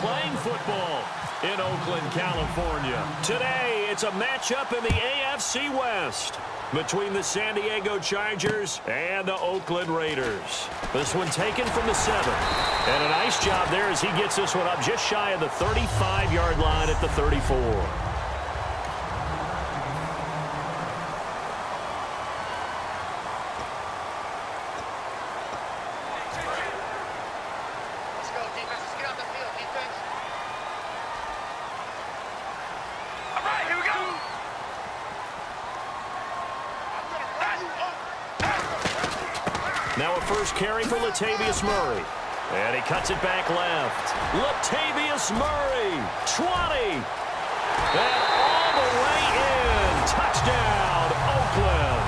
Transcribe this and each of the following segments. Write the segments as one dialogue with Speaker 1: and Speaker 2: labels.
Speaker 1: playing football in Oakland, California. Today, it's a matchup in the AFC West between the San Diego Chargers and the Oakland Raiders. This one taken from the 7. And a nice job there as he gets this one up just shy of the 35-yard line at the 34. Now a first carry for Latavius Murray. And he cuts it back left. Latavius Murray, 20. And all the way in. Touchdown, Oakland.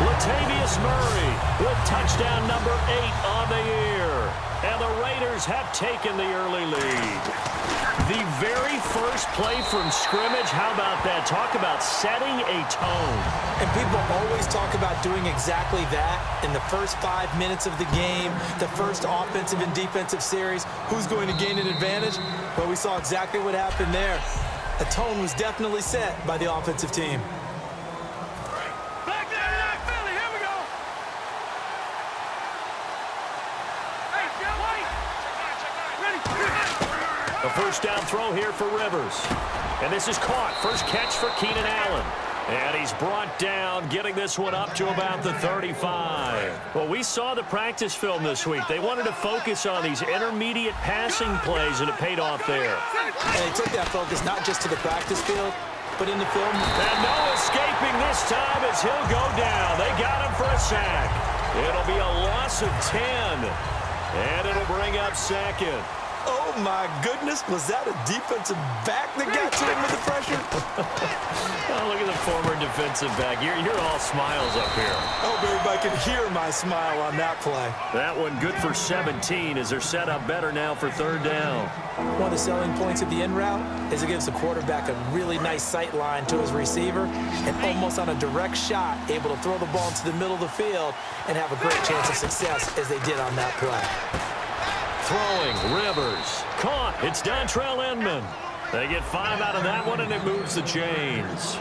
Speaker 1: Latavius Murray with touchdown number 8 on the year. And the Raiders have taken the early lead. The very first play from scrimmage, how about that? Talk about setting a tone.
Speaker 2: And people always talk about doing exactly that in the first 5 minutes of the game, the first offensive and defensive series. Who's going to gain an advantage? Well, we saw exactly what happened there. A tone was definitely set by the offensive team.
Speaker 1: A first down throw here for Rivers. And this is caught. First catch for Keenan Allen. And he's brought down, getting this one up to about the 35. Well, we saw the practice film this week. They wanted to focus on these intermediate passing plays, and it paid off there.
Speaker 2: And they took that focus not just to the practice field, but in the film.
Speaker 1: And no escaping this time as he'll go down. They got him for a sack. It'll be a loss of 10. And it'll bring up second.
Speaker 2: Oh, my goodness. Was that a defensive back that got to him with the pressure?
Speaker 1: Oh, look at the former defensive back. You're all smiles up here.
Speaker 2: I hope everybody can hear my smile on that play.
Speaker 1: That one good for 17 as they're set up better now for third down.
Speaker 2: One of the selling points of the in route is it gives the quarterback a really nice sight line to his receiver and almost on a direct shot able to throw the ball into the middle of the field and have a great chance of success as they did on that play.
Speaker 1: Throwing, Rivers. Caught. It's Dontrell Inman. They get 5 out of that one, and it moves the chains.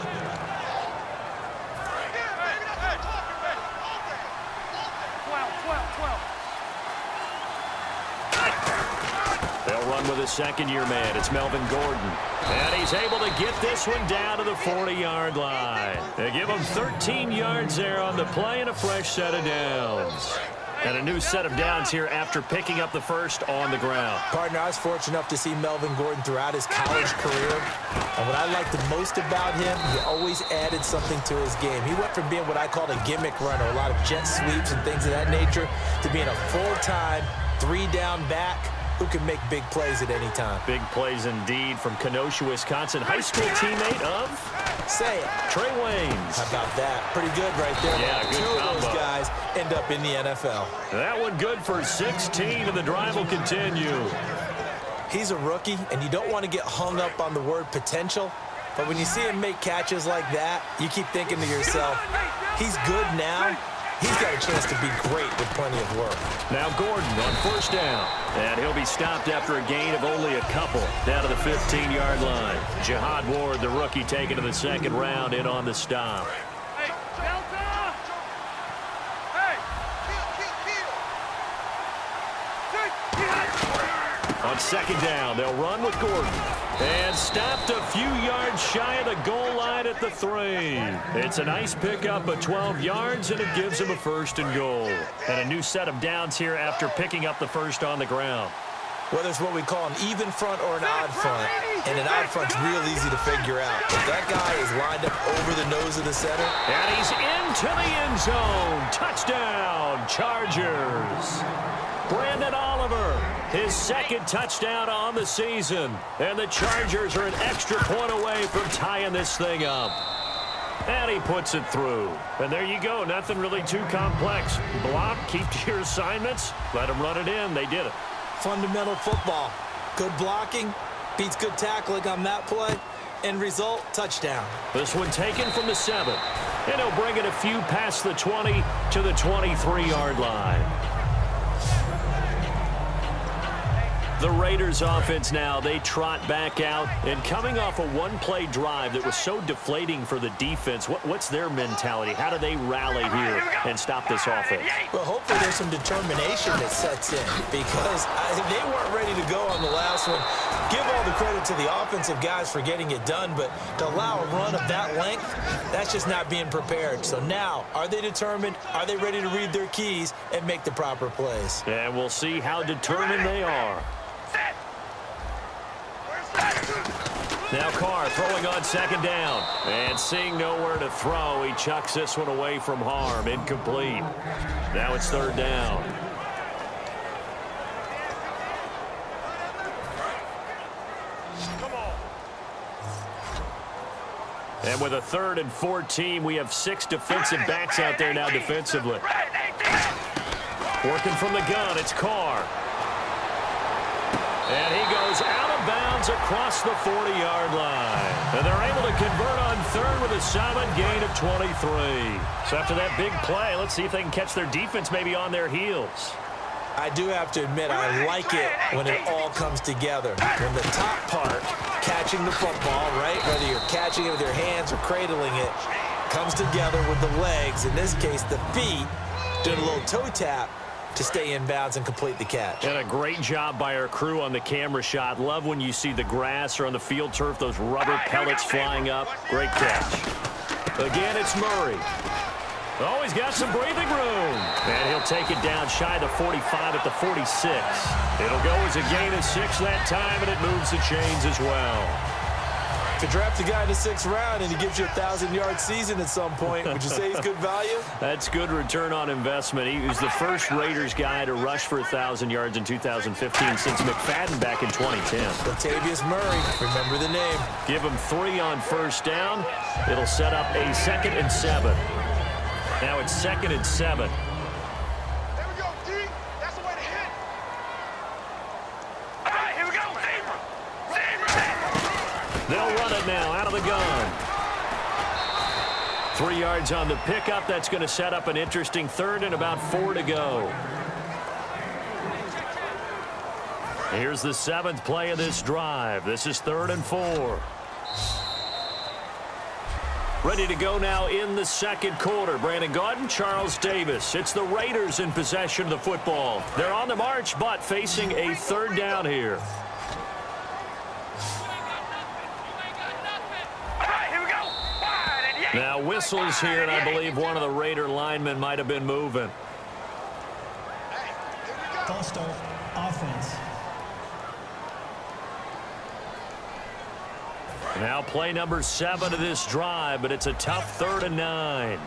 Speaker 1: They'll run with a second-year man. It's Melvin Gordon. And he's able to get this one down to the 40-yard line. They give him 13 yards there on the play and a fresh set of downs. And a new set of downs here after picking up the first on the ground.
Speaker 2: Partner, I was fortunate enough to see Melvin Gordon throughout his college career. And what I liked the most about him, he always added something to his game. He went from being what I called a gimmick runner, a lot of jet sweeps and things of that nature, to being a full-time, 3-down back who can make big plays at any time.
Speaker 1: Big plays indeed from Kenosha, Wisconsin. High school teammate of?
Speaker 2: Say it.
Speaker 1: Trey Waynes.
Speaker 2: How about that? Pretty good right there.
Speaker 1: Yeah, good
Speaker 2: Two
Speaker 1: combo.
Speaker 2: of those guys end up in the NFL.
Speaker 1: That one good for 16, and the drive will continue.
Speaker 2: He's a rookie, and you don't want to get hung up on the word potential, but when you see him make catches like that, you keep thinking to yourself, he's good now. He's got a chance to be great with plenty of work.
Speaker 1: Now Gordon on first down. And he'll be stopped after a gain of only a couple down to the 15-yard line. Jihad Ward, the rookie, taken to the second round, in on the stop. On second down, they'll run with Gordon. And stopped a few yards shy of the goal line at the 3. It's a nice pickup of 12 yards, and it gives him a first and goal. And a new set of downs here after picking up the first on the ground.
Speaker 2: Whether it's what we call an even front or an odd front, and an odd front's real easy to figure out. If that guy is lined up over the nose of the center.
Speaker 1: And he's into the end zone. Touchdown, Chargers. Brandon Oliver, his second touchdown on the season. And the Chargers are an extra point away from tying this thing up. And he puts it through. And there you go. Nothing really too complex. Block, keep to your assignments. Let them run it in. They did it.
Speaker 2: Fundamental football. Good blocking beats good tackling on that play. End result, touchdown.
Speaker 1: This one taken from the 7. And he'll bring it a few past the 20 to the 23-yard line. The Raiders offense now, they trot back out. And coming off a one-play drive that was so deflating for the defense, what's their mentality? How do they rally here and stop this offense?
Speaker 2: Well, hopefully there's some determination that sets in because they weren't ready to go on the last one. Give all the credit to the offensive guys for getting it done, but to allow a run of that length, that's just not being prepared. So now, are they determined? Are they ready to read their keys and make the proper plays?
Speaker 1: And we'll see how determined they are. Now Carr throwing on second down. And seeing nowhere to throw, he chucks this one away from harm. Incomplete. Now it's third down. And with a 3rd and 14, we have 6 defensive backs out there now defensively. Working from the gun, it's Carr. And he goes out of bounds across the 40-yard line. And they're able to convert on 3rd with a solid gain of 23. So after that big play, let's see if they can catch their defense maybe on their heels.
Speaker 2: I do have to admit, I like it when it all comes together. When the top part, catching the football, right, whether you're catching it with your hands or cradling it, comes together with the legs, in this case the feet, doing a little toe tap to stay in bounds and complete the catch.
Speaker 1: And a great job by our crew on the camera shot. Love when you see the grass or on the field turf, those rubber pellets flying up. Great catch. Again, it's Murray. Oh, he's got some breathing room. And he'll take it down shy of the 45 at the 46. It'll go as a gain of 6 that time, and it moves the chains as well.
Speaker 2: To draft a guy in the 6th round and he gives you a 1,000-yard season at some point, would you say he's good value?
Speaker 1: That's good return on investment. He was the first Raiders guy to rush for 1,000 yards in 2015 since McFadden back in 2010.
Speaker 2: Latavius Murray, remember the name.
Speaker 1: Give him 3 on first down. It'll set up a 2nd and 7. Now it's 2nd and 7.
Speaker 3: There we go, D. That's the way to hit. All right, here we go.
Speaker 1: They'll run it now out of the gun. 3 yards on the pickup. That's going to set up an interesting 3rd and about 4 to go. Here's the 7th play of this drive. This is 3rd and 4. Ready to go now in the 2nd quarter. Brandon Gaudin, Charles Davis. It's the Raiders in possession of the football. They're on the march, but facing a 3rd down here. Now whistles here, and I believe one of the Raider linemen might have been moving.
Speaker 4: False start, offense.
Speaker 1: Now play number 7 of this drive, but it's a tough 3rd and 9.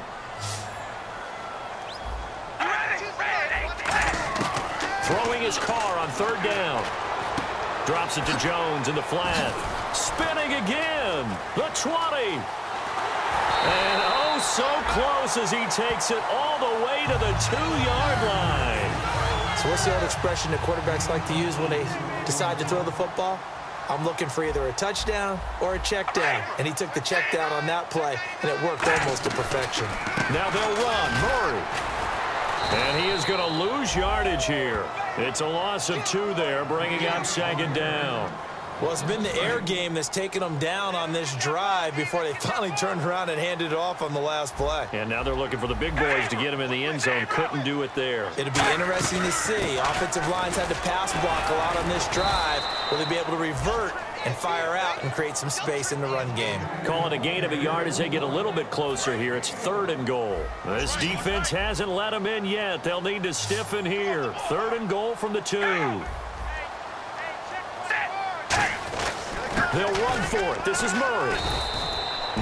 Speaker 1: Throwing his car on 3rd down. Drops it to Jones in the flat. Spinning again. The 20. And oh, so close as he takes it all the way to the 2-yard line.
Speaker 2: So what's the old expression that quarterbacks like to use when they decide to throw the football? I'm looking for either a touchdown or a check down. And he took the check down on that play, and it worked almost to perfection.
Speaker 1: Now they'll run. Murray. And he is going to lose yardage here. It's a loss of 2 there, bringing up 2nd down.
Speaker 2: Well, it's been the air game that's taken them down on this drive before they finally turned around and handed it off on the last play.
Speaker 1: And now they're looking for the big boys to get him in the end zone. Couldn't do it there.
Speaker 2: It'll be interesting to see. Offensive lines had to pass block a lot on this drive. Will they be able to revert and fire out and create some space in the run game?
Speaker 1: Call it a gain of a yard as they get a little bit closer here. It's 3rd and goal. This defense hasn't let them in yet. They'll need to stiffen here. 3rd and goal from the 2. They'll run for it. This is Murray.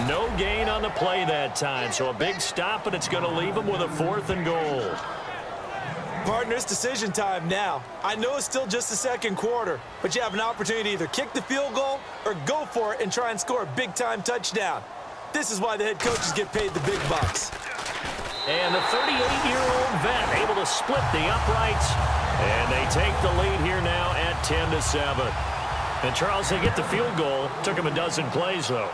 Speaker 1: No gain on the play that time, so a big stop, and it's going to leave them with a 4th and goal.
Speaker 2: Partner, it's decision time now. I know it's still just the 2nd quarter, but you have an opportunity to either kick the field goal or go for it and try and score a big-time touchdown. This is why the head coaches get paid the big bucks.
Speaker 1: And the 38-year-old vet able to split the uprights, and they take the lead here now at 10-7. And, Charles, they get the field goal. Took him a dozen plays, though.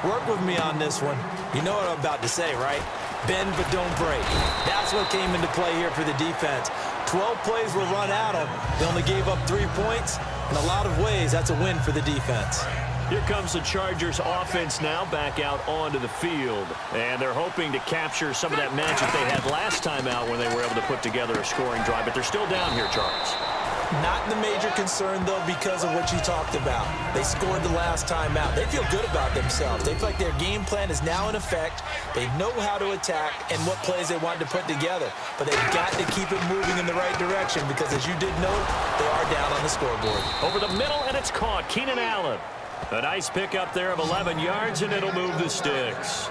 Speaker 2: Work with me on this one. You know what I'm about to say, right? Bend but don't break. That's what came into play here for the defense. 12 plays were run at them. They only gave up 3 points. In a lot of ways, that's a win for the defense.
Speaker 1: Here comes the Chargers offense now back out onto the field. And they're hoping to capture some of that magic they had last time out when they were able to put together a scoring drive. But they're still down here, Charles.
Speaker 2: Not the major concern, though, because of what you talked about. They scored the last time out. They feel good about themselves. They feel like their game plan is now in effect. They know how to attack and what plays they wanted to put together. But they've got to keep it moving in the right direction because, as you did note, they are down on the scoreboard.
Speaker 1: Over the middle, and it's caught. Keenan Allen. A nice pickup there of 11 yards, and it'll move the sticks.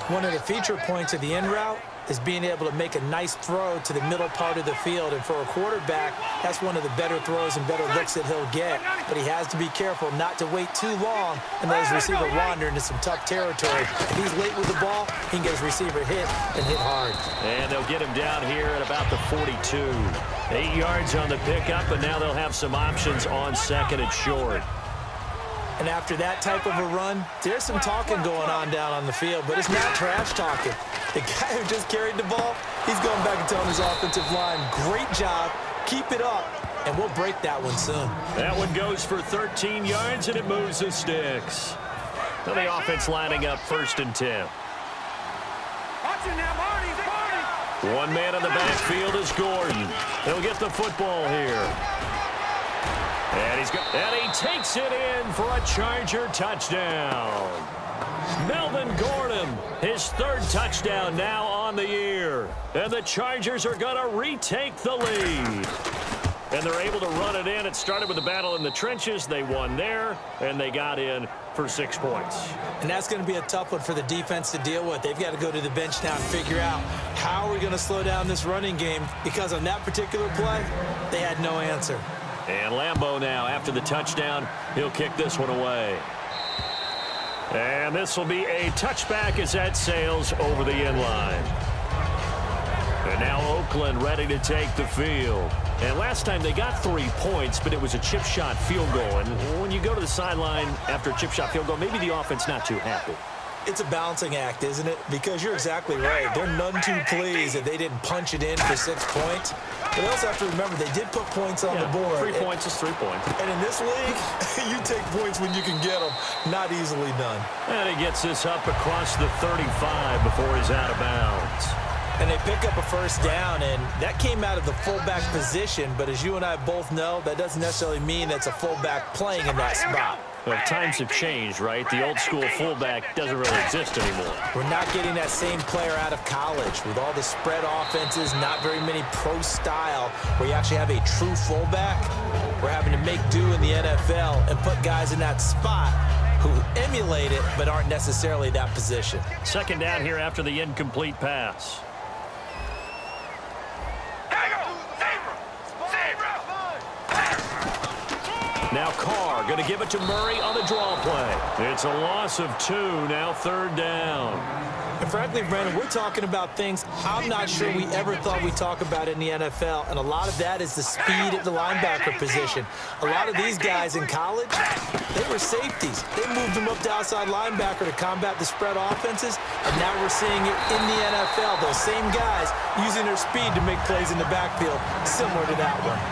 Speaker 2: One of the feature points of the in route is being able to make a nice throw to the middle part of the field. And for a quarterback, that's one of the better throws and better looks that he'll get. But he has to be careful not to wait too long and let his receiver wander into some tough territory. If he's late with the ball, he can get his receiver hit and hit hard.
Speaker 1: And they'll get him down here at about the 42. 8 yards on the pickup, and now they'll have some options on second and short.
Speaker 2: And after that type of a run, there's some talking going on down on the field, but it's not trash talking. The guy who just carried the ball, he's going back and telling his offensive line, great job, keep it up, and we'll break that one soon.
Speaker 1: That one goes for 13 yards, and it moves the sticks. Now the offense lining up 1st and 10. One man in the backfield is Gordon. He'll get the football here. And he takes it in for a Charger touchdown. Melvin Gordon, his 3rd touchdown now on the year. And the Chargers are going to retake the lead. And they're able to run it in. It started with a battle in the trenches. They won there, and they got in for 6 points.
Speaker 2: And that's going to be a tough one for the defense to deal with. They've got to go to the bench now and figure out how are we going to slow down this running game, because on that particular play, they had no answer.
Speaker 1: And Lambeau now, after the touchdown, he'll kick this one away. And this will be a touchback as that sails over the end line. And now Oakland ready to take the field. And last time they got 3 points, but it was a chip shot field goal. And when you go to the sideline after a chip shot field goal, maybe the offense not too happy.
Speaker 2: It's a balancing act, isn't it? Because you're exactly right. They're none too pleased that they didn't punch it in for 6 points. But they also have to remember they did put points on the board.
Speaker 1: 3 points is 3 points.
Speaker 2: And in this league, you take points when you can get them. Not easily done.
Speaker 1: And he gets this up across the 35 before he's out of bounds.
Speaker 2: And they pick up a 1st down, and that came out of the fullback position. But as you and I both know, that doesn't necessarily mean that's a fullback playing in that spot.
Speaker 1: Well, times have changed, right? The old school fullback doesn't really exist anymore.
Speaker 2: We're not getting that same player out of college with all the spread offenses, not very many pro style where you actually have a true fullback. We're having to make do in the NFL and put guys in that spot who emulate it but aren't necessarily that position.
Speaker 1: 2nd down here after the incomplete pass. Now Carr going to give it to Murray on the draw play. It's a loss of 2, now 3rd down.
Speaker 2: And frankly, Brandon, we're talking about things I'm not sure we ever thought we'd talk about in the NFL, and a lot of that is the speed at the linebacker position. A lot of these guys in college, they were safeties. They moved them up to outside linebacker to combat the spread offenses, and now we're seeing it in the NFL. Those same guys using their speed to make plays in the backfield, similar to that one.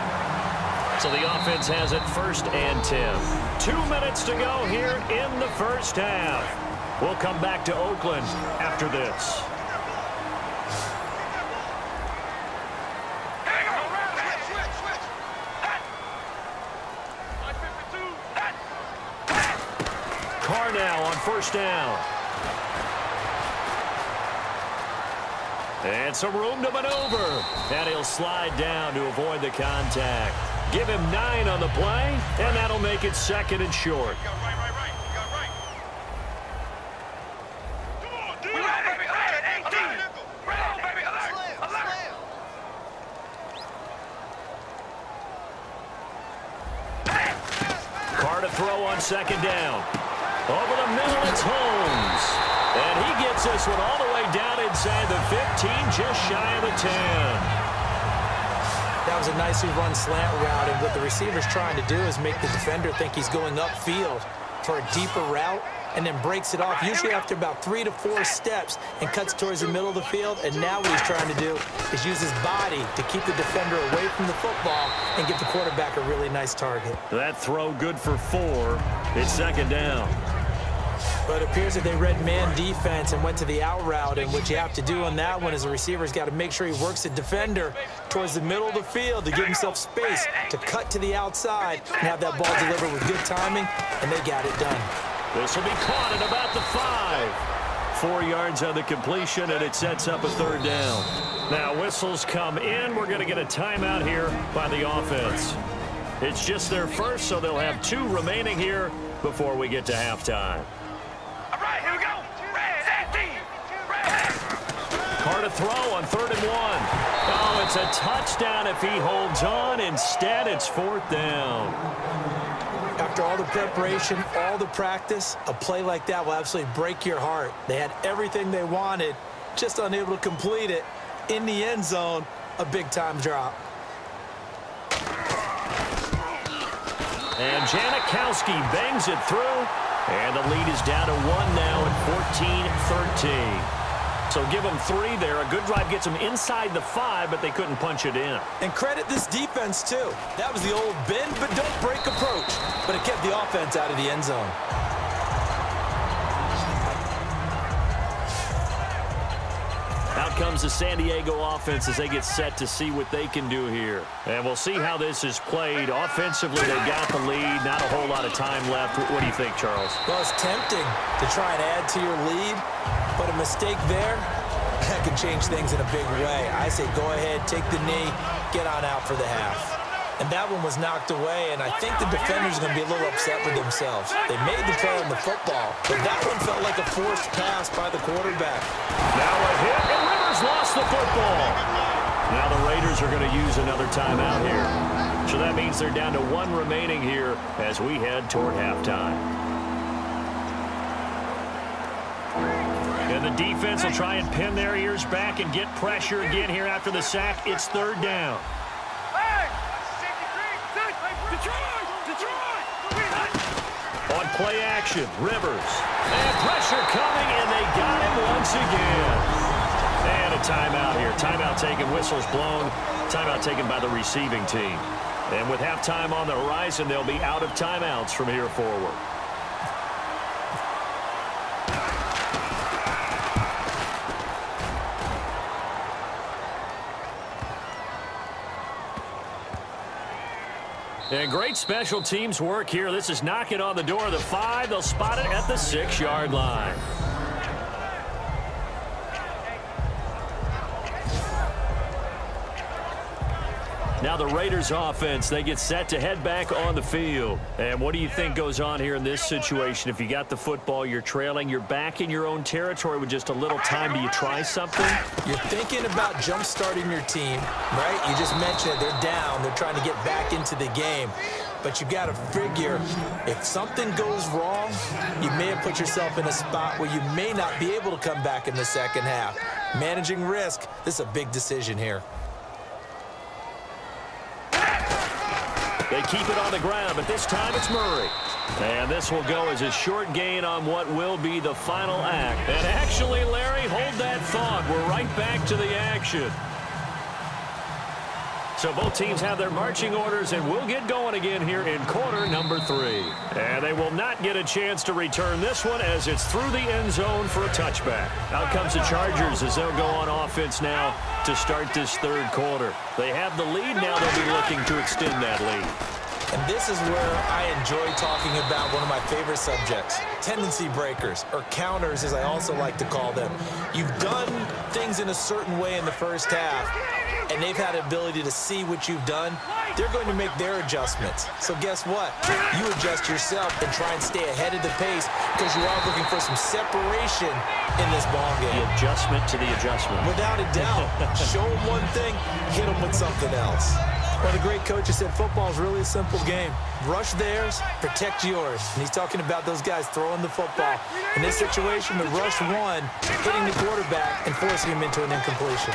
Speaker 1: So the offense has it 1st and 10. 2 minutes to go here in the 1st half. We'll come back to Oakland after this. Carr now on 1st down. And some room to maneuver. And he'll slide down to avoid the contact. Give him 9 on the play, and that'll make it 2nd and short. Carr to throw on 2nd down. Over the middle, it's Holmes. And he gets this one all the way down inside the 15, just shy of the 10.
Speaker 2: That was a nicely run slant route, and what the receiver's trying to do is make the defender think he's going upfield. for a deeper route and then breaks it off, usually after about 3 to 4 steps, and cuts towards the middle of the field. And now what he's trying to do is use his body to keep the defender away from the football and give the quarterback a really nice target.
Speaker 1: That throw good for 4. It's second down.
Speaker 2: But it appears that they read man defense and went to the out route, and what you have to do on that one is the receiver's got to make sure he works the defender towards the middle of the field to give himself space to cut to the outside and have that ball delivered with good timing, and they got it done.
Speaker 1: This will be caught at about the 5. 4 yards on the completion, and it sets up a third down. Now whistles come in. We're going to get a timeout here by the offense. It's just their first, so they'll have 2 remaining here before we get to halftime.
Speaker 3: All right, here we go.
Speaker 1: Carr to throw on 3rd and 1. Oh, it's a touchdown if he holds on. Instead, it's 4th down.
Speaker 2: After all the preparation, all the practice, a play like that will absolutely break your heart. They had everything they wanted, just unable to complete it. In the end zone, a big-time drop.
Speaker 1: And Janikowski bangs it through, and the lead is down to 1 now at 14-13. So give them 3 there. A good drive gets them inside the 5, but they couldn't punch it in.
Speaker 2: And credit this defense, too. That was the old bend but don't break approach, but it kept the offense out of the end zone.
Speaker 1: Out comes the San Diego offense as they get set to see what they can do here. And we'll see how this is played. Offensively, they've got the lead. Not a whole lot of time left. What do you think, Charles?
Speaker 2: Well, it's tempting to try and add to your lead, but a mistake there, that can change things in a big way. I say go ahead, take the knee, get on out for the half. And that one was knocked away, and I think the defenders are going to be a little upset with themselves. They made the play on the football, but that one felt like a forced pass by the quarterback.
Speaker 1: Now a hit, and Rivers lost the football. Now the Raiders are going to use another timeout here. So that means they're down to 1 remaining here as we head toward halftime. And the defense will try and pin their ears back and get pressure again here after the sack. It's 3rd down. On play action, Rivers. And pressure coming, and they got him once again. And a timeout here. Timeout taken, whistles blown. Timeout taken by the receiving team. And with halftime on the horizon, they'll be out of timeouts from here forward. And great special teams work here. This is knocking on the door of the 5. They'll spot it at the 6-yard line. Now the Raiders offense, they get set to head back on the field. And what do you think goes on here in this situation? If you got the football, you're trailing, you're back in your own territory with just a little time. Do you try something?
Speaker 2: You're thinking about jump-starting your team, right? You just mentioned it. They're down. They're trying to get back into the game. But you got to figure, if something goes wrong, you may have put yourself in a spot where you may not be able to come back in the second half. Managing risk, this is a big decision here.
Speaker 1: They keep it on the ground, but this time it's Murray. And this will go as a short gain on what will be the final act. And actually, Larry, hold that thought. We're right back to the action. So both teams have their marching orders, and we'll get going again here in quarter number 3. And they will not get a chance to return this one as it's through the end zone for a touchback. Out comes the Chargers as they'll go on offense now to start this 3rd quarter. They have the lead now. They'll be looking to extend that lead.
Speaker 2: And this is where I enjoy talking about one of my favorite subjects, tendency breakers, or counters as I also like to call them. You've done things in a certain way in the first half, and they've had the ability to see what you've done. They're going to make their adjustments. So guess what? You adjust yourself and try and stay ahead of the pace because you are looking for some separation in this ball game.
Speaker 1: The adjustment to the adjustment.
Speaker 2: Without a doubt. Show them one thing, hit them with something else. Well, the great coach has said football is really a simple game. Rush theirs, protect yours. And he's talking about those guys throwing the football. In this situation, the rush one, hitting the quarterback and forcing him into an incompletion.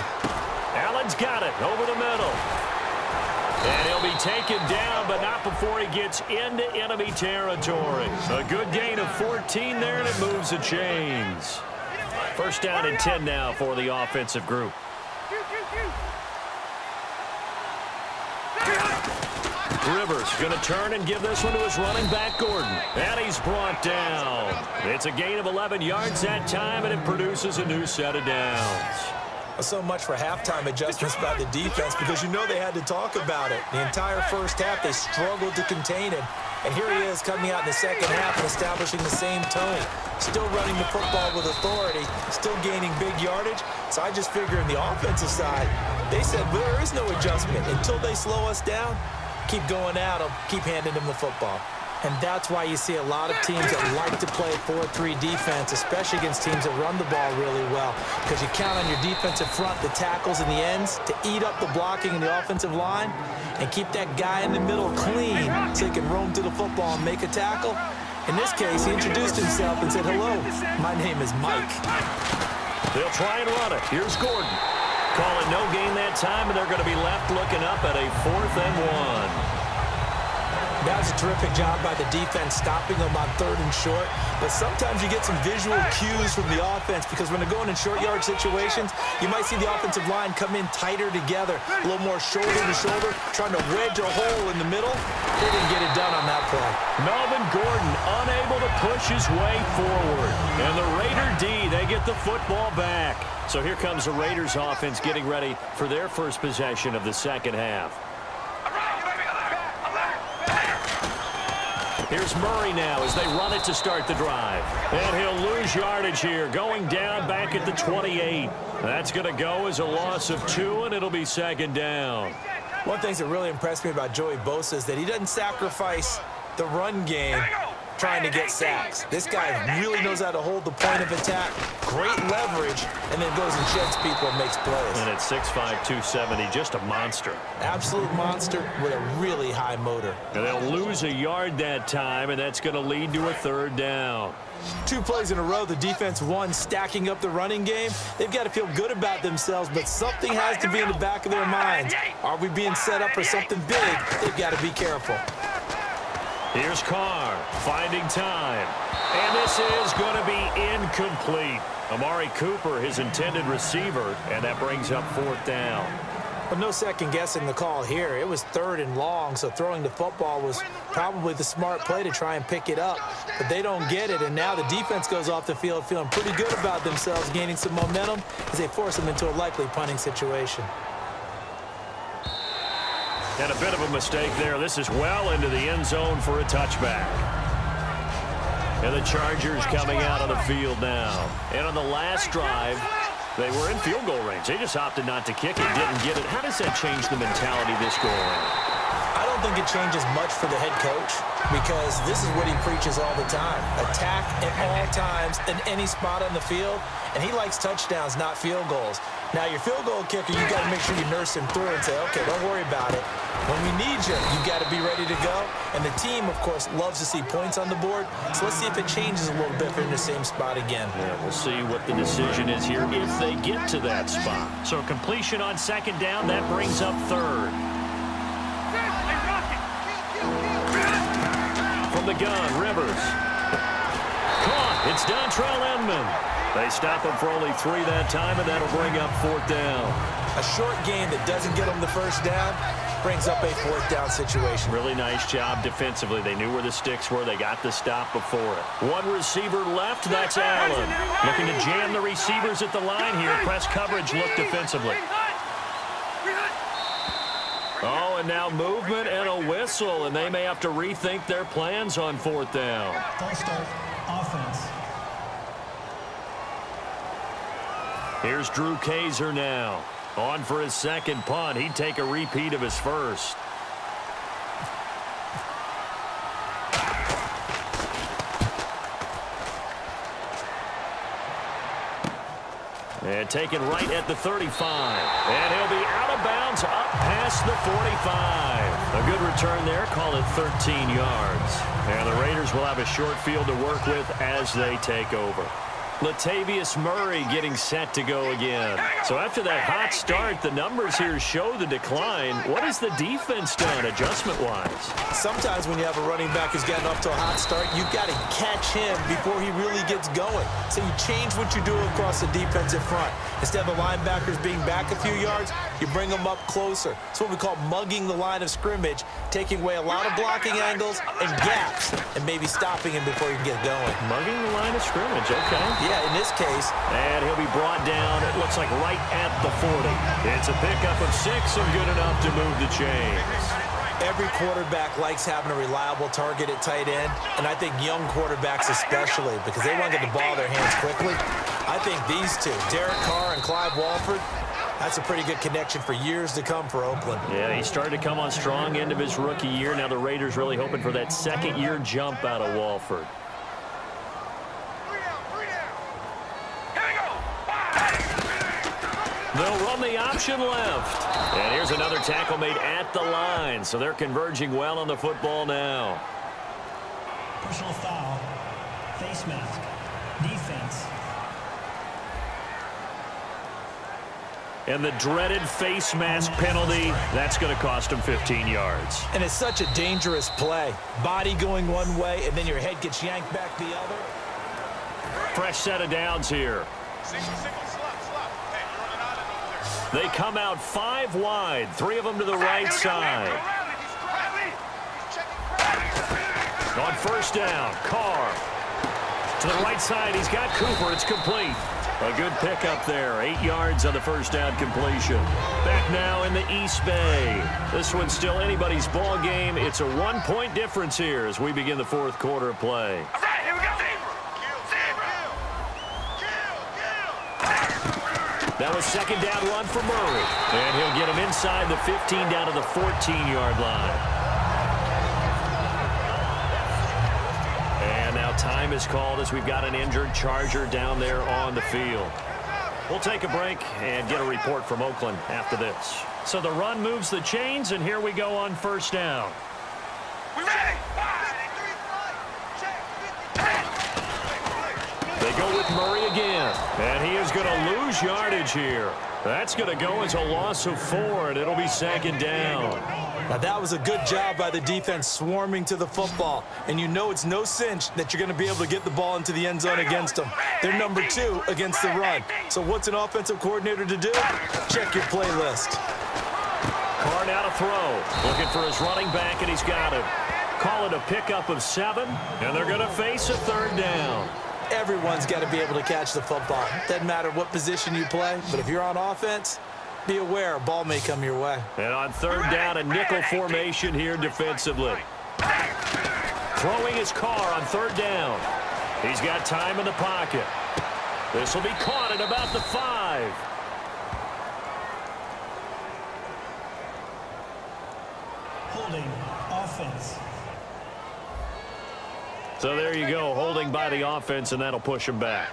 Speaker 1: Allen's got it over the middle. And he'll be taken down, but not before he gets into enemy territory. A good gain of 14 there, and it moves the chains. First down and 10 now for the offensive group. Rivers going to turn and give this one to his running back, Gordon. And he's brought down. It's a gain of 11 yards that time, and it produces a new set of downs.
Speaker 2: So much for halftime adjustments by the defense, because you know they had to talk about it. The entire first half, they struggled to contain him. And here he is coming out in the second half and establishing the same tone. Still running the football with authority, still gaining big yardage. So I just figure on the offensive side, they said there is no adjustment. Until they slow us down, keep going at them, keep handing them the football. And that's why you see a lot of teams that like to play 4-3 defense, especially against teams that run the ball really well, because you count on your defensive front, the tackles and the ends, to eat up the blocking in the offensive line and keep that guy in the middle clean so he can roam to the football and make a tackle. In this case, he introduced himself and said, "Hello, my name is Mike."
Speaker 1: They'll try and run it. Here's Gordon. Calling no gain that time, and they're going to be left looking up at a 4th and 1.
Speaker 2: That was a terrific job by the defense stopping them on 3rd and short. But sometimes you get some visual cues from the offense, because when they're going in short yard situations, you might see the offensive line come in tighter together, a little more shoulder to shoulder, trying to wedge a hole in the middle. They didn't get it done on that play.
Speaker 1: Melvin Gordon unable to push his way forward. And the Raider D, they get the football back. So here comes the Raiders offense getting ready for their first possession of the second half. Here's Murray now as they run it to start the drive. And he'll lose yardage here, going down back at the 28. That's going to go as a loss of 2, and it'll be 2nd down.
Speaker 2: One of the things that really impressed me about Joey Bosa is that he doesn't sacrifice the run game trying to get sacks. This guy really knows how to hold the point of attack, great leverage, and then goes and sheds people and makes plays.
Speaker 1: And at 6'5", 270, just a monster.
Speaker 2: Absolute monster with a really high motor.
Speaker 1: And they'll lose a yard that time, and that's going to lead to a 3rd down.
Speaker 2: 2 plays in a row, the defense won, stacking up the running game. They've got to feel good about themselves, but something has to be in the back of their minds. Are we being set up for something big? They've got to be careful.
Speaker 1: Here's Carr finding time. And this is going to be incomplete. Amari Cooper, his intended receiver, and that brings up 4th down.
Speaker 2: But no second guessing the call here. It was 3rd and long, so throwing the football was probably the smart play to try and pick it up. But they don't get it, and now the defense goes off the field feeling pretty good about themselves, gaining some momentum as they force them into a likely punting situation.
Speaker 1: And a bit of a mistake there. This is well into the end zone for a touchback. And the Chargers coming out on the field now. And on the last drive, they were in field goal range. They just opted not to kick it, didn't get it. How does that change the mentality this go around?
Speaker 2: I don't think it changes much for the head coach, because this is what he preaches all the time. Attack at all times in any spot on the field, and he likes touchdowns, not field goals. Now, your field goal kicker, you got to make sure you nurse him through and say, okay, don't worry about it. When we need you, you got to be ready to go. And the team, of course, loves to see points on the board. So let's see if it changes a little bit if they're in the same spot again.
Speaker 1: Yeah, we'll see what the decision is here if they get to that spot. So completion on 2nd down, that brings up 3rd. From the gun, Rivers. Caught. It's Dontrell Inman. They stop him for only 3 that time, and that'll bring up 4th down.
Speaker 2: A short game that doesn't get them the first down brings up a 4th down situation.
Speaker 1: Really nice job defensively. They knew where the sticks were. They got the stop before it. 1 receiver left. That's Allen. Looking to jam the receivers at the line here. Press coverage look defensively. Oh, and now movement and a whistle, and they may have to rethink their plans on 4th down.
Speaker 4: False start, offense.
Speaker 1: Here's Drew Kaiser now. On for his 2nd punt. He'd take a repeat of his first. And taken right at the 35. And he'll be out of bounds up past the 45. A good return there. Call it 13 yards. And the Raiders will have a short field to work with as they take over. Latavius Murray getting set to go again. So after that hot start, the numbers here show the decline. What has the defense done adjustment-wise?
Speaker 2: Sometimes when you have a running back who's gotten off to a hot start, you've got to catch him before he really gets going. So you change what you do across the defensive front. Instead of the linebackers being back a few yards, you bring them up closer. It's what we call mugging the line of scrimmage, taking away a lot of blocking angles and gaps, and maybe stopping him before you get going.
Speaker 1: Mugging the line of scrimmage, okay.
Speaker 2: Yeah, in this case.
Speaker 1: And he'll be brought down, it looks like right at the 40. It's a pickup of 6 and good enough to move the chains.
Speaker 2: Every quarterback likes having a reliable target at tight end, and I think young quarterbacks especially, because they want to get the ball in their hands quickly. I think these two, Derek Carr and Clive Walford, that's a pretty good connection for years to come for Oakland.
Speaker 1: Yeah, he started to come on strong end of his rookie year. Now the Raiders really hoping for that second-year jump out of Walford. They'll run the option left. And here's another tackle made at the line. So they're converging well on the football now.
Speaker 4: Personal foul. Face mask. Defense.
Speaker 1: And the dreaded face mask penalty, that's going to cost him 15 yards.
Speaker 2: And it's such a dangerous play. Body going one way, and then your head gets yanked back the other.
Speaker 1: Fresh set of downs here. They come out 5 wide, 3 of them to the right side. On first down, Carr. To the right side, he's got Cooper. It's complete. A good pickup there. 8 yards on the first down completion. Back now in the East Bay. This one's still anybody's ball game. It's a 1-point difference here as we begin the fourth quarter of play. That was second down run for Murray. And he'll get him inside the 15 down to the 14-yard line. And now time is called as we've got an injured Charger down there on the field. We'll take a break and get a report from Oakland after this. So the run moves the chains, and here we go on first down. They go with Murray again, and he is going to lose yardage here. That's going to go as a loss of 4, and it'll be second down.
Speaker 2: Now, that was a good job by the defense swarming to the football, and you know it's no cinch that you're going to be able to get the ball into the end zone against them. They're number 2 against the run. So what's an offensive coordinator to do? Check your playlist.
Speaker 1: Carr now to throw. Looking for his running back, and he's got him. Call it a pickup of 7, and they're going to face a third down.
Speaker 2: Everyone's got to be able to catch the football. Doesn't matter what position you play, but if you're on offense, be aware a ball may come your way.
Speaker 1: And on third down, a nickel formation here defensively. Throwing his Carr on third down. He's got time in the pocket. This will be caught at about the 5.
Speaker 4: Holding. Offense.
Speaker 1: So there you go, holding by the offense, and that'll push him back.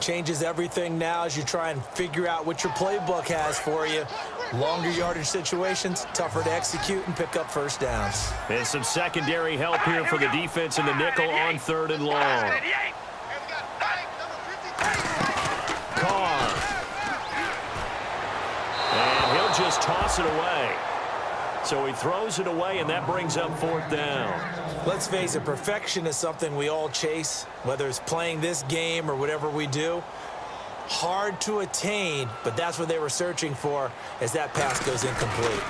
Speaker 2: Changes everything now as you try and figure out what your playbook has for you. Longer yardage situations, tougher to execute and pick up first downs.
Speaker 1: And some secondary help here for the defense in the nickel on third and long. Carr. And he'll just toss it away. So he throws it away, and that brings up fourth down.
Speaker 2: Let's face it, perfection is something we all chase, whether it's playing this game or whatever we do. Hard to attain, but that's what they were searching for as that pass goes incomplete.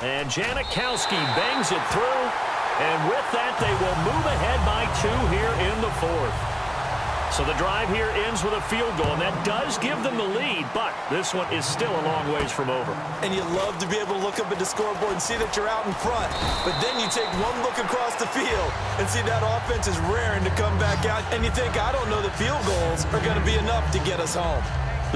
Speaker 1: And Janikowski bangs it through, and with that, they will move ahead by 2 here in the fourth. So the drive here ends with a field goal, and that does give them the lead, but this one is still a long ways from over.
Speaker 2: And you love to be able to look up at the scoreboard and see that you're out in front, but then you take one look across the field and see that offense is raring to come back out, and you think, I don't know that field goals are going to be enough to get us home.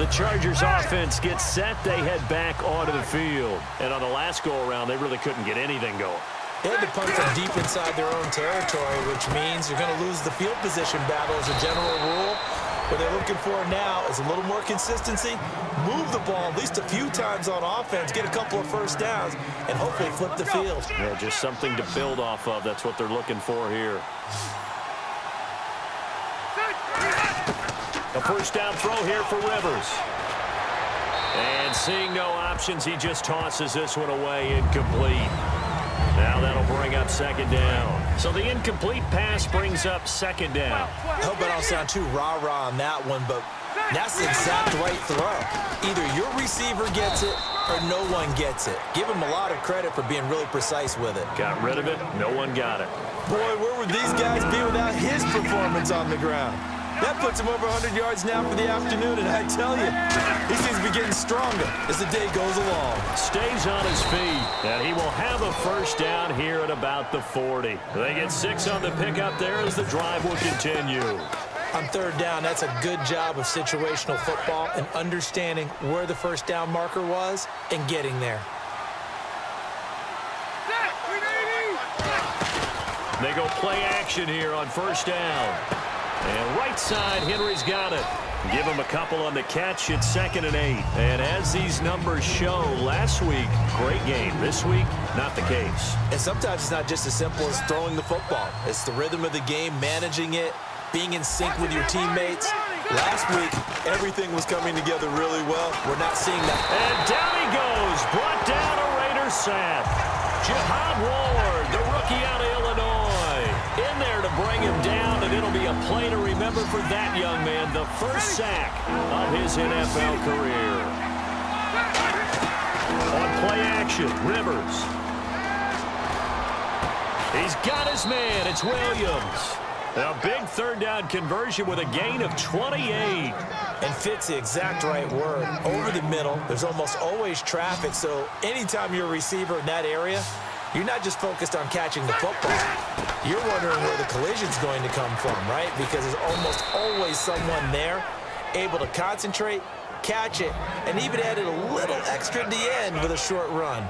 Speaker 1: The Chargers offense gets set. They head back onto the field. And on the last go-around, they really couldn't get anything going.
Speaker 2: They had to punt from deep inside their own territory, which means you're going to lose the field position battle as a general rule. What they're looking for now is a little more consistency, move the ball at least a few times on offense, get a couple of first downs, and hopefully flip the field.
Speaker 1: Yeah, just something to build off of. That's what they're looking for here. first down throw here for Rivers. And seeing no options, he just tosses this one away, incomplete. Now that'll bring up second down. So the incomplete pass brings up second down.
Speaker 2: I hope I don't sound too rah-rah on that one, but that's the exact right throw. Either your receiver gets it or no one gets it. Give him a lot of credit for being really precise with it.
Speaker 1: Got rid of it. No one got it.
Speaker 2: Boy, where would these guys be without his performance on the ground? That puts him over 100 yards now for the afternoon, and I tell you, he seems to be getting stronger as the day goes along.
Speaker 1: Stays on his feet, and he will have a first down here at about the 40. They get 6 on the pickup there as the drive will continue.
Speaker 2: On third down, that's a good job of situational football and understanding where the first down marker was and getting there.
Speaker 1: They go play action here on first down. And right side, Henry's got it. Give him a couple on the catch. It's 2nd and 8. And as these numbers show, last week, great game. This week, not the case.
Speaker 2: And sometimes it's not just as simple as throwing the football. It's the rhythm of the game, managing it, being in sync with your teammates. Last week, everything was coming together really well. We're not seeing that.
Speaker 1: And down he goes. Brought down a Raider sack. Jihad Ward, the rookie out of Illinois, in there to bring him down, and it'll be a play to remember for that young man, the first sack of his NFL career. On play action, Rivers. He's got his man. It's Williams. A big third down conversion with a gain of 28.
Speaker 2: And fits the exact right word. Over the middle, there's almost always traffic, so anytime you're a receiver in that area, you're not just focused on catching the football. You're wondering where the collision's going to come from, right? Because there's almost always someone there able to concentrate, catch it, and even added a little extra at the end with a short run.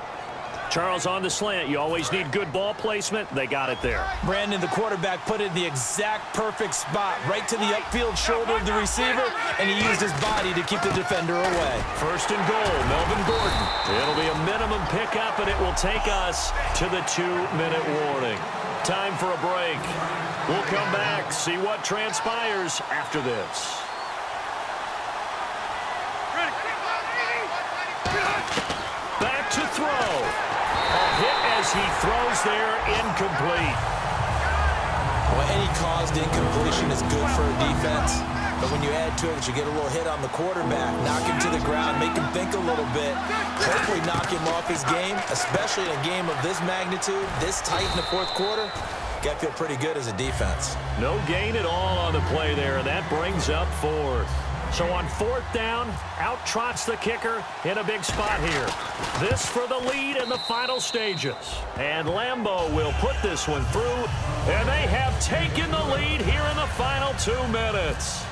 Speaker 1: Charles, on the slant, you always need good ball placement. They got it there.
Speaker 2: Brandon, the quarterback, put it in the exact perfect spot, right to the upfield shoulder of the receiver, and he used his body to keep the defender away.
Speaker 1: First and goal, Melvin Gordon. It'll be a minimum pickup, and it will take us to the 2-minute warning. Time for a break. We'll come back, see what transpires after this. Back to throw. A hit as he throws there, incomplete.
Speaker 2: Well, any caused incompletion is good for a defense, but when you add to it, you get a little hit on the quarterback, knock him to the ground, make him think a little bit, hopefully knock him off his game, especially in a game of this magnitude, this tight in the fourth quarter. Got to feel pretty good as a defense.
Speaker 1: No gain at all on the play there, and that brings up 4th. So on 4th down, out trots the kicker in a big spot here. This for the lead in the final stages. And Lambeau will put this one through, and they have taken the lead here in the final 2 minutes.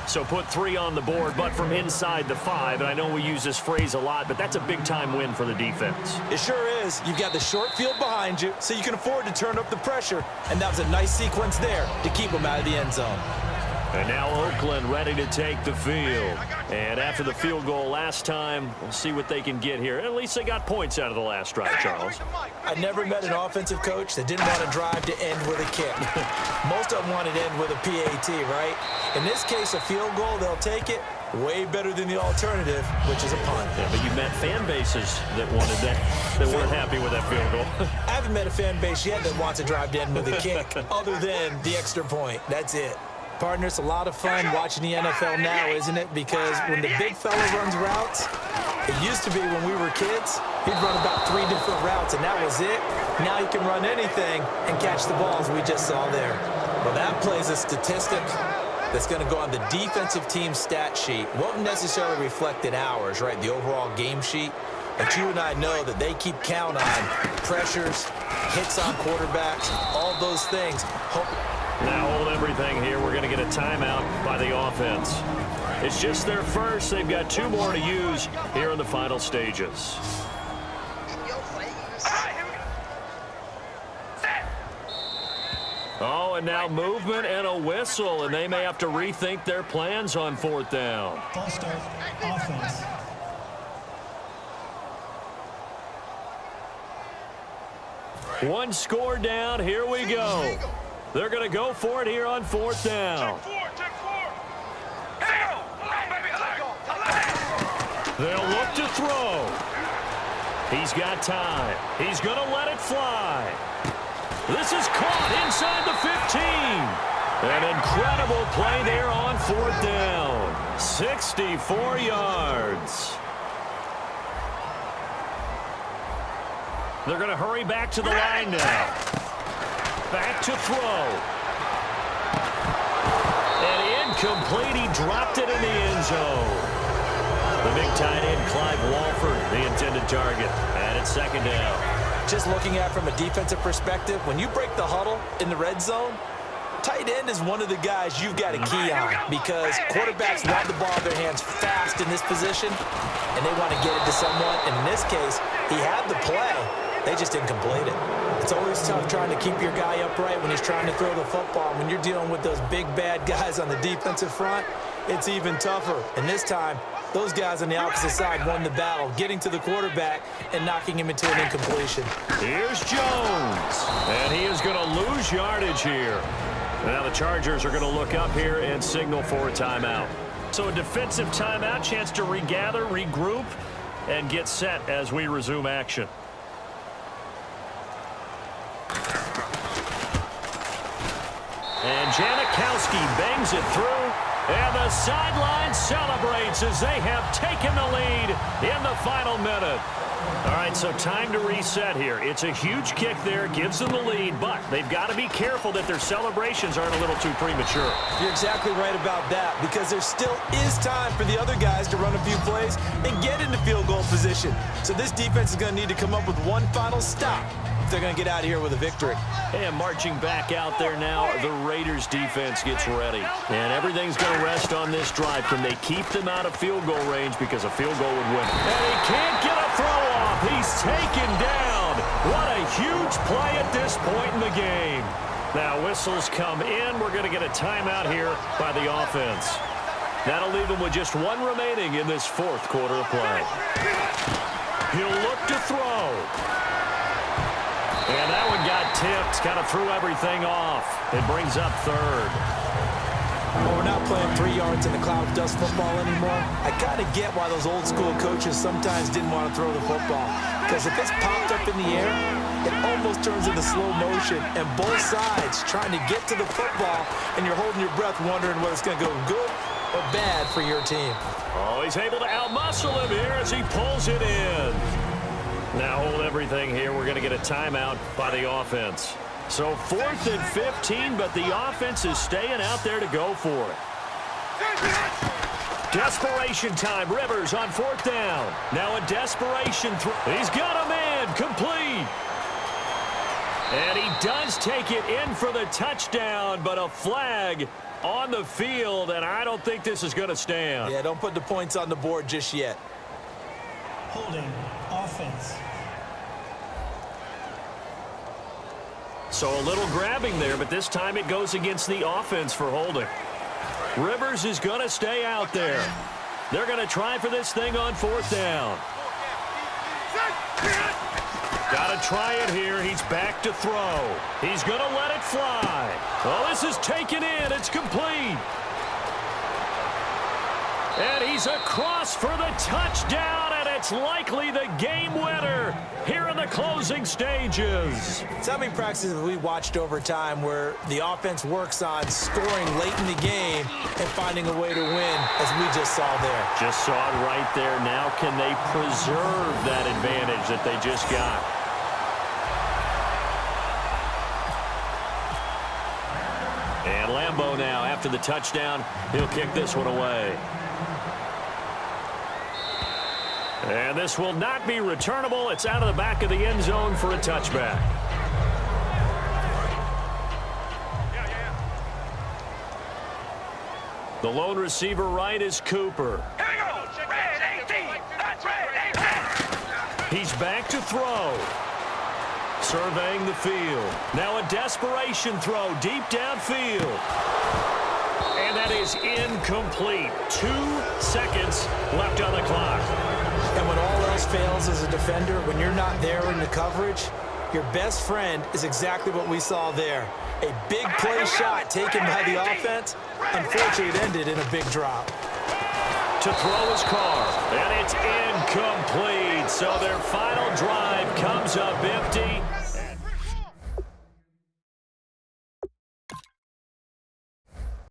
Speaker 1: So put 3 on the board, but from inside the 5. And I know we use this phrase a lot, but that's a big-time win for the defense.
Speaker 2: It sure is. You've got the short field behind you, so you can afford to turn up the pressure. And that was a nice sequence there to keep them out of the end zone.
Speaker 1: And now Oakland ready to take the field. And after the field goal last time, we'll see what they can get here. At least they got points out of the last drive, Charles.
Speaker 2: I never met an offensive coach that didn't want to drive to end with a kick. Most of them wanted to end with a PAT, right? In this case, a field goal, they'll take it. Way better than the alternative, which is a punt.
Speaker 1: Yeah, but you met fan bases that wanted that, that weren't happy with that field goal.
Speaker 2: I haven't met a fan base yet that wants to drive to end with a kick, other than the extra point. That's it. Partner, it's a lot of fun watching the NFL now, isn't it? Because when the big fella runs routes, it used to be when we were kids, he'd run about 3 different routes, and that was it. Now he can run anything and catch the balls we just saw there. Well, that plays a statistic that's going to go on the defensive team stat sheet. Won't necessarily reflect in ours, right, the overall game sheet. But you and I know that they keep count on pressures, hits on quarterbacks, all those things.
Speaker 1: Now hold everything here. We're going to get a timeout by the offense. It's just their first. They've got 2 more to use here in the final stages. Oh, and now movement and a whistle, and they may have to rethink their plans on 4th down.
Speaker 4: False start, offense.
Speaker 1: One score down. Here we go. They're going to go for it here on 4th down.
Speaker 3: Check 4.
Speaker 1: They'll look to throw. He's got time. He's going to let it fly. This is caught inside the 15. An incredible play there on 4th down. 64 yards. They're going to hurry back to the line now. Back to throw. And incomplete. He dropped it in the end zone. The big tight end, Clive Walford, the intended target. And it's 2nd down.
Speaker 2: Just looking at it from a defensive perspective, when you break the huddle in the red zone, tight end is one of the guys you've got to key on because quarterbacks want the ball in their hands fast in this position, and they want to get it to someone. And in this case, he had the play. They just didn't complete it. It's always tough trying to keep your guy upright when he's trying to throw the football. When you're dealing with those big, bad guys on the defensive front, it's even tougher. And this time, those guys on the opposite side won the battle, getting to the quarterback and knocking him into an incompletion.
Speaker 1: Here's Jones, and he is going to lose yardage here. Now the Chargers are going to look up here and signal for a timeout. So a defensive timeout, chance to regather, regroup, and get set as we resume action. And Janikowski bangs it through. And the sideline celebrates as they have taken the lead in the final minute. All right, so time to reset here. It's a huge kick there, gives them the lead, but they've got to be careful that their celebrations aren't a little too premature.
Speaker 2: You're exactly right about that because there still is time for the other guys to run a few plays and get into field goal position. So this defense is going to need to come up with one final stop if they're going to get out of here with a victory.
Speaker 1: And marching back out there now, the Raiders defense gets ready. And everything's going to rest on this drive. Can they keep them out of field goal range because a field goal would win? And he can't get a throw off. He's taken down. What a huge play at this point in the game. Now whistles come in. We're going to get a timeout here by the offense. That'll leave them with just one remaining in this 4th quarter of play. He'll look to throw. And that one got tipped, kind of threw everything off. It brings up 3rd.
Speaker 2: Well, we're not playing 3 yards in the cloud dust football anymore. I kind of get why those old school coaches sometimes didn't want to throw the football. Because if it's popped up in the air, it almost turns into slow motion. And both sides trying to get to the football, and you're holding your breath wondering whether it's going to go good or bad for your team.
Speaker 1: Oh, he's able to outmuscle him here as he pulls it in. Now hold everything here. We're going to get a timeout by the offense. So 4th and 15, but the offense is staying out there to go for it. Desperation time. Rivers on 4th down. Now a desperation throw. He's got a man. Complete. And he does take it in for the touchdown, but a flag on the field, and I don't think this is going to stand.
Speaker 2: Yeah, don't put the points on the board just yet.
Speaker 4: Holding, offense.
Speaker 1: So a little grabbing there, but this time it goes against the offense for holding. Rivers is going to stay out there. They're going to try for this thing on 4th down. Got to try it here. He's back to throw. He's going to let it fly. Oh, this is taken in. It's complete. And he's across for the touchdown, and it's likely the game winner here in the closing stages.
Speaker 2: So how many practices have we watched over time where the offense works on scoring late in the game and finding a way to win, as we just saw there?
Speaker 1: Just saw it right there. Now can they preserve that advantage that they just got? And Lambeau now, after the touchdown, he'll kick this one away. And this will not be returnable. It's out of the back of the end zone for a touchback. The lone receiver right is Cooper. He's back to throw. Surveying the field. Now a desperation throw deep downfield. And that is incomplete. 2 seconds left on the clock.
Speaker 2: And when all else fails as a defender, when you're not there in the coverage, your best friend is exactly what we saw there. A big play shot taken by the offense. Unfortunately, it ended in a big drop.
Speaker 1: to throw his car, and it's incomplete. So their final drive comes up empty.